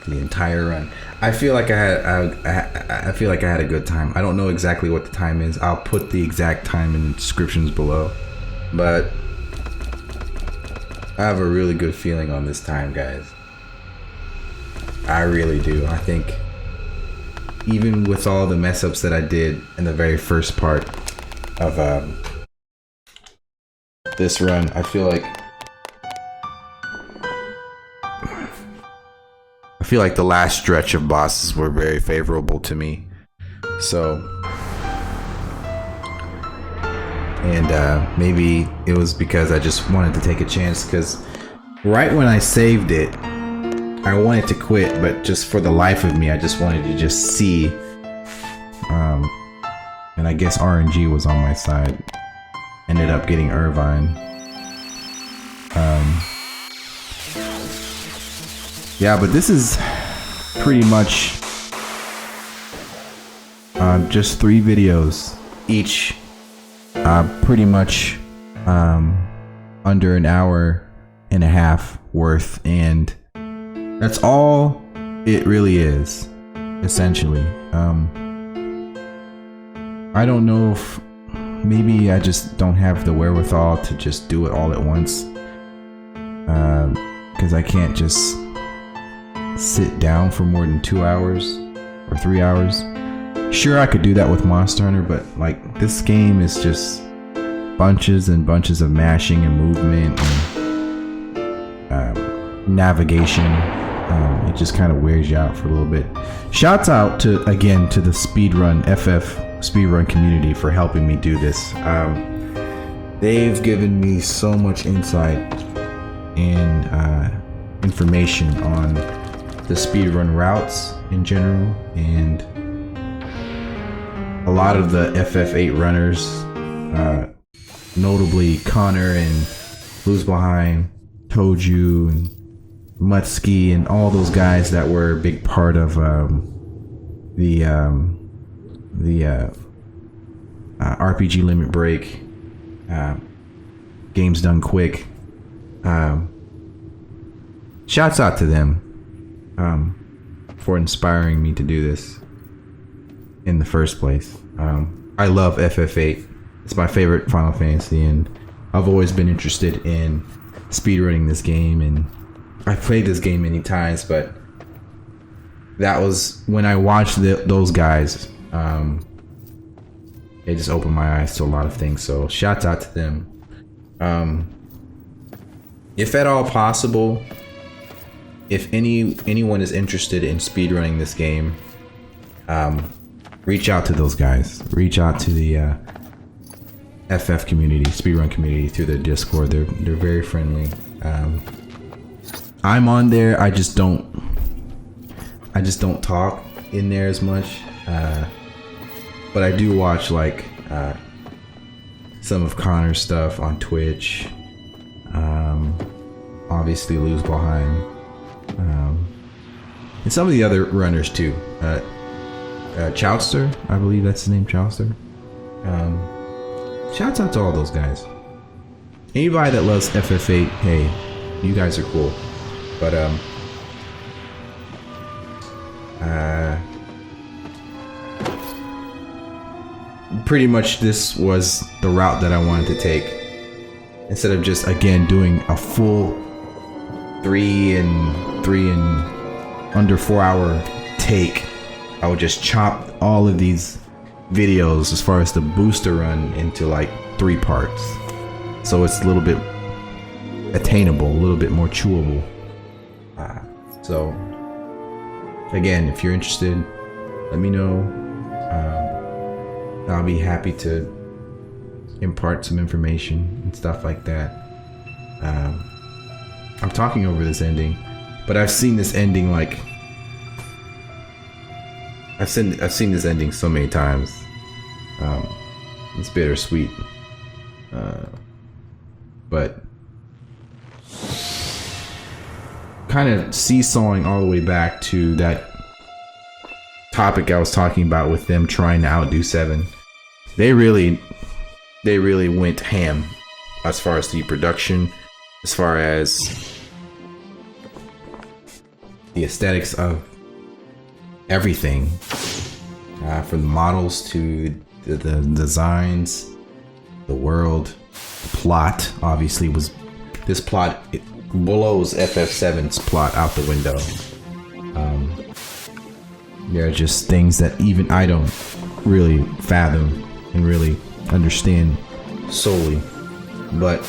A: The entire run. I feel like I had a good time. I don't know exactly what the time is. I'll put the exact time in the descriptions below. But I have a really good feeling on this time, guys. I really do. I think even with all the mess ups that I did in the very first part of this run, I feel like the last stretch of bosses were very favorable to me. So, and maybe it was because I just wanted to take a chance, because right when I saved it, I wanted to quit, but just for the life of me, I just wanted to just see. And I guess RNG was on my side. Ended up getting Irvine. Yeah, but this is pretty much just 3 videos each, pretty much under an hour and a half worth, and that's all it really is, essentially. I don't know if maybe I just don't have the wherewithal to just do it all at once, because I can't just sit down for more than 2 hours or 3 hours. Sure, I could do that with Monster Hunter, but like this game is just bunches and bunches of mashing and movement and navigation. It just kind of wears you out for a little bit. Shouts out to the speedrun FF speedrun community for helping me do this. They've given me so much insight and information on the speedrun routes in general, and a lot of the FF8 runners, notably Connor and Who's Behind, Toju and Mutski and all those guys that were a big part of the RPG Limit Break, Games Done Quick. Shouts out to them for inspiring me to do this in the first place. I love FF8. It's my favorite Final Fantasy, and I've always been interested in speedrunning this game, and I've played this game many times, but that was when I watched those guys. It just opened my eyes to a lot of things, so shouts out to them. If at all possible, if anyone is interested in speedrunning this game, reach out to those guys. Reach out to the FF community, speedrun community, through the Discord. They're very friendly. I'm on there. I just don't talk in there as much. But I do watch like some of Connor's stuff on Twitch. Obviously Lose Behind. And some of the other runners too. Chowster, I believe that's his name, Chowster. Shouts out to all those guys. Anybody that loves FF8, hey, you guys are cool. But pretty much this was the route that I wanted to take. Instead of just again doing a full 3 and under 4 hour take, I would just chop all of these videos as far as the booster run into like 3 parts, so it's a little bit attainable, a little bit more chewable. So again, if you're interested, let me know. I'll be happy to impart some information and stuff like that. I'm talking over this ending, but I've seen this ending like I've seen this ending so many times. It's bittersweet, but kind of seesawing all the way back to that topic I was talking about with them trying to outdo 7. They really went ham as far as the production, as far as the aesthetics of everything, from the models to the designs, the world, the plot. Obviously, this plot, it blows FF7's plot out the window. There are just things that even I don't really fathom and really understand solely, but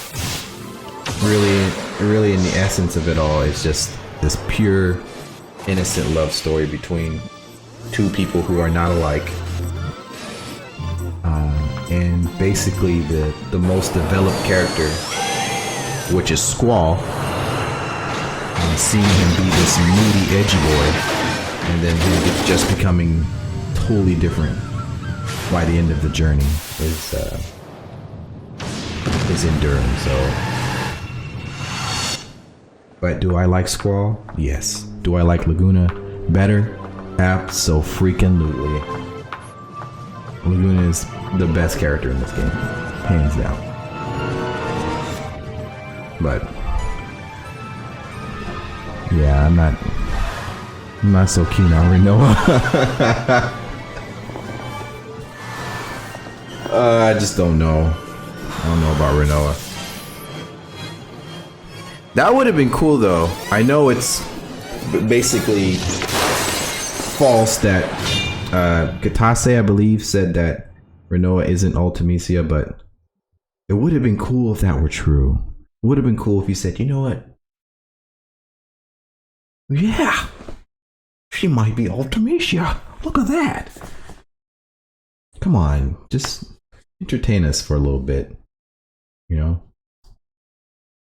A: really in the essence of it all, it's just this pure, innocent love story between 2 people who are not alike, and basically the most developed character, which is Squall, and seeing him be this moody, edgy boy, and then him just becoming totally different by the end of the journey is enduring. So, but do I like Squall? Yes. Do I like Laguna better? Abso-freaking-lutely. Laguna is the best character in this game, hands down. But yeah, I'm not so keen on Renoa. I just don't know. I don't know about Renoa. That would have been cool though. I know it's basically false that Katase, I believe, said that Renoa isn't Ultimisia, but it would have been cool if that were true. It would have been cool if he said, you know what? Yeah, she might be Ultimisia. Look at that. Come on, just entertain us for a little bit. You know?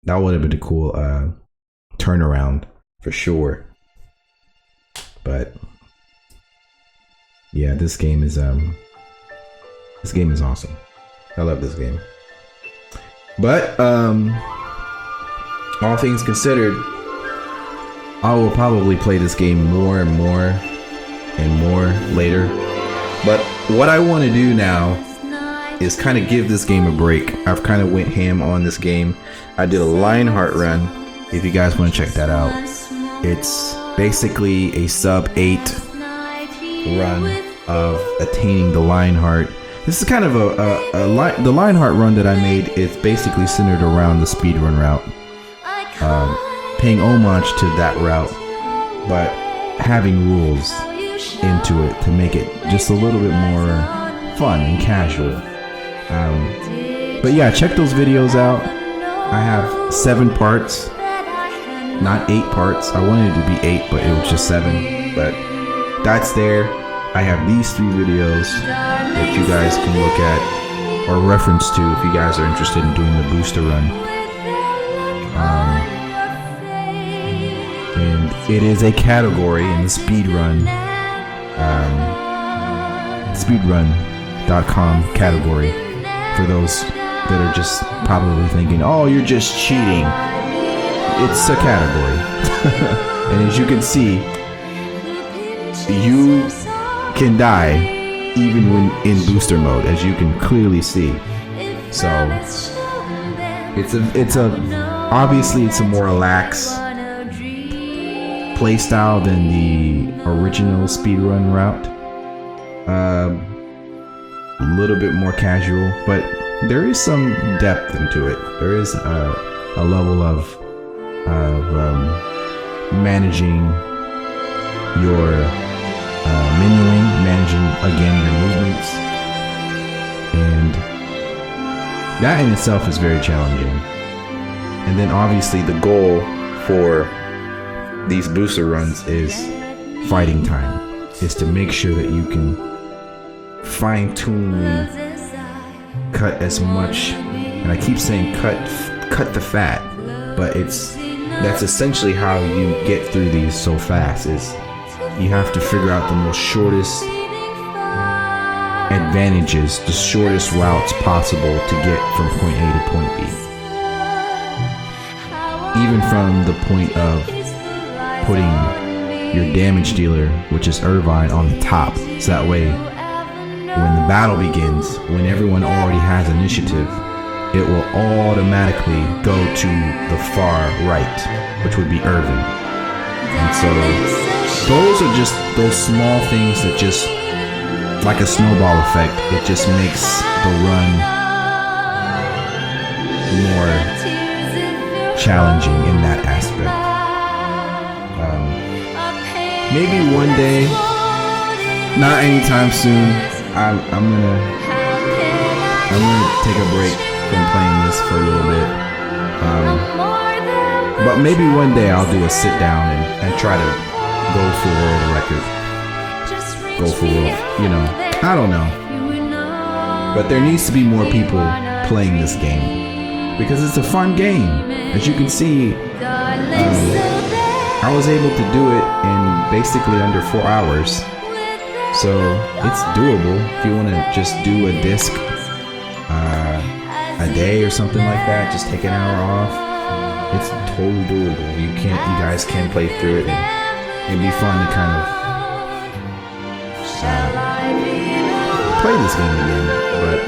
A: That would have been a cool turnaround for sure. But yeah, this game is awesome. I love this game. But all things considered, I will probably play this game more and more and more later. But what I want to do now is kind of give this game a break. I've kind of went ham on this game. I did a Lionheart run, if you guys want to check that out. It's basically a sub 8 run of attaining the Lionheart. This is kind of the Lionheart run that I made. It's basically centered around the speedrun route, paying homage to that route, but having rules into it to make it just a little bit more fun and casual. But yeah, check those videos out. I have 7 parts, not 8 parts. I wanted it to be 8, but it was just 7. But that's there. I have these 3 videos that you guys can look at or reference to if you guys are interested in doing the booster run. And it is a category in the speedrun, speedrun.com category, for those that are just probably thinking, oh, you're just cheating. It's a category. And as you can see, you can die even when in booster mode, as you can clearly see. So it's a obviously it's a more relaxed playstyle than the original speedrun route. A little bit more casual, but there is some depth into it. There is a level of managing your menuing, managing again your movements, and that in itself is very challenging. And then obviously the goal for these booster runs is fighting time, is to make sure that you can fine-tune, cut as much, and I keep saying cut the fat, but that's essentially how you get through these so fast. Is you have to figure out the most shortest advantages, the shortest routes possible to get from point A to point B. Even from the point of putting your damage dealer, which is Irvine, on the top, so that way when the battle begins, when everyone already has initiative, it will automatically go to the far right, which would be Irvin. And so those are just those small things that just, like a snowball effect, it just makes the run more challenging in that aspect. Maybe one day, not anytime soon, I'm gonna take a break from playing this for a little bit. But maybe one day I'll do a sit down and try to go for world record. Go for world, I don't know. But there needs to be more people playing this game, because it's a fun game. As you can see, I was able to do it in basically under 4 hours. So it's doable if you want to just do a disc a day or something like that. Just take an hour off. It's totally doable. You guys can play through it, and it'd be fun to kind of play this game again. But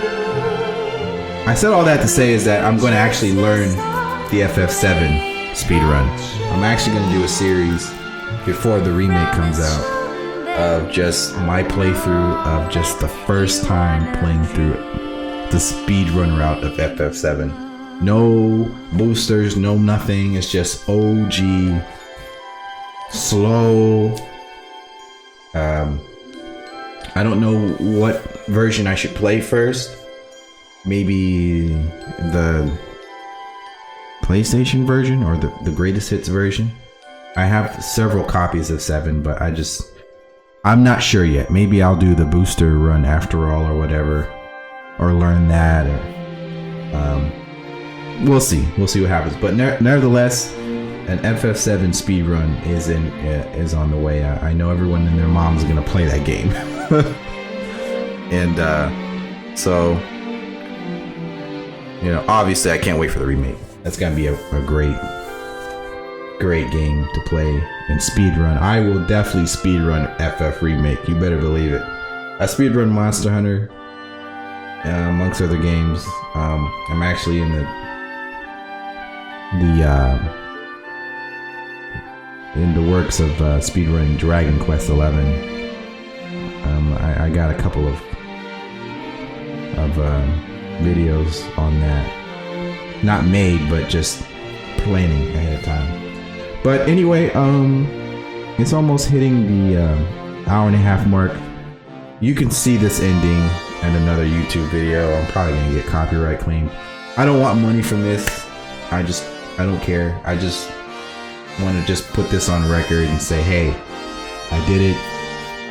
A: I said all that to say is that I'm going to actually learn the FF7 speedrun. I'm actually going to do a series before the remake comes out of just my playthrough of just the first time playing through the speedrun route of FF7. No boosters, no nothing. It's just OG, slow. I don't know what version I should play first. Maybe the PlayStation version or the greatest hits version. I have several copies of 7, but I'm not sure yet. Maybe I'll do the booster run after all or whatever, or learn that, or we'll see what happens. But nevertheless, an FF7 speedrun is on the way. I know everyone and their mom's gonna play that game. And so obviously I can't wait for the remake. That's gonna be a great game to play and speedrun. I will definitely speedrun FF Remake. You better believe it. I speedrun Monster Hunter, amongst other games. I'm actually in the works of speedrunning Dragon Quest 11. I got a couple of videos on that. Not made, but just planning ahead of time. But anyway, it's almost hitting the hour and a half mark. You can see this ending in another YouTube video. I'm probably gonna get copyright claimed. I don't want money from this. I don't care. I just want to just put this on record and say, hey, I did it.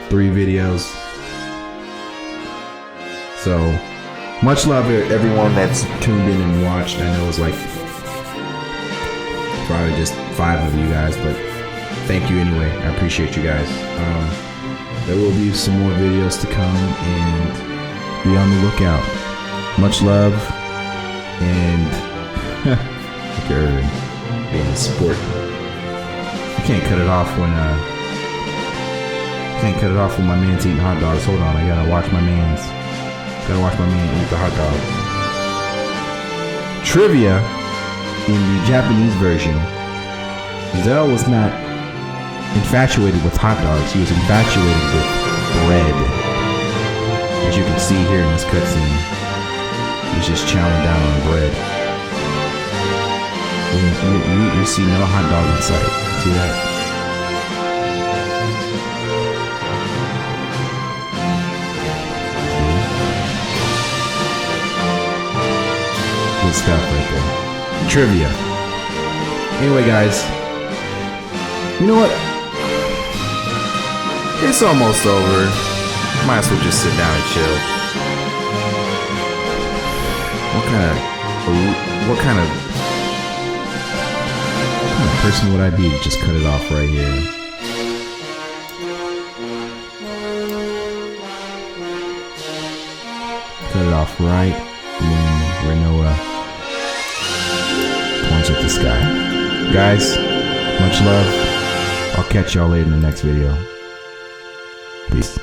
A: 3 videos. So much love to everyone that's tuned in and watched. I know it's like probably just 5 of you guys, but thank you anyway. I appreciate you guys. There will be some more videos to come, and be on the lookout. Much love, and being a sport. can't cut it off when my man's eating hot dogs. Hold on, I gotta watch my man eat the hot dog. Trivia: in the Japanese version, Zell was not infatuated with hot dogs. He was infatuated with bread. As you can see here in this cutscene, he's just chowing down on bread. You see no hot dog in sight. See that? Good stuff right there. Trivia. Anyway, guys, you know what? It's almost over. Might as well just sit down and chill. What kind of person would I be to just cut it off right here? Cut it off right when Renoa points at the sky. Guys, much love. I'll catch y'all later in the next video. Peace.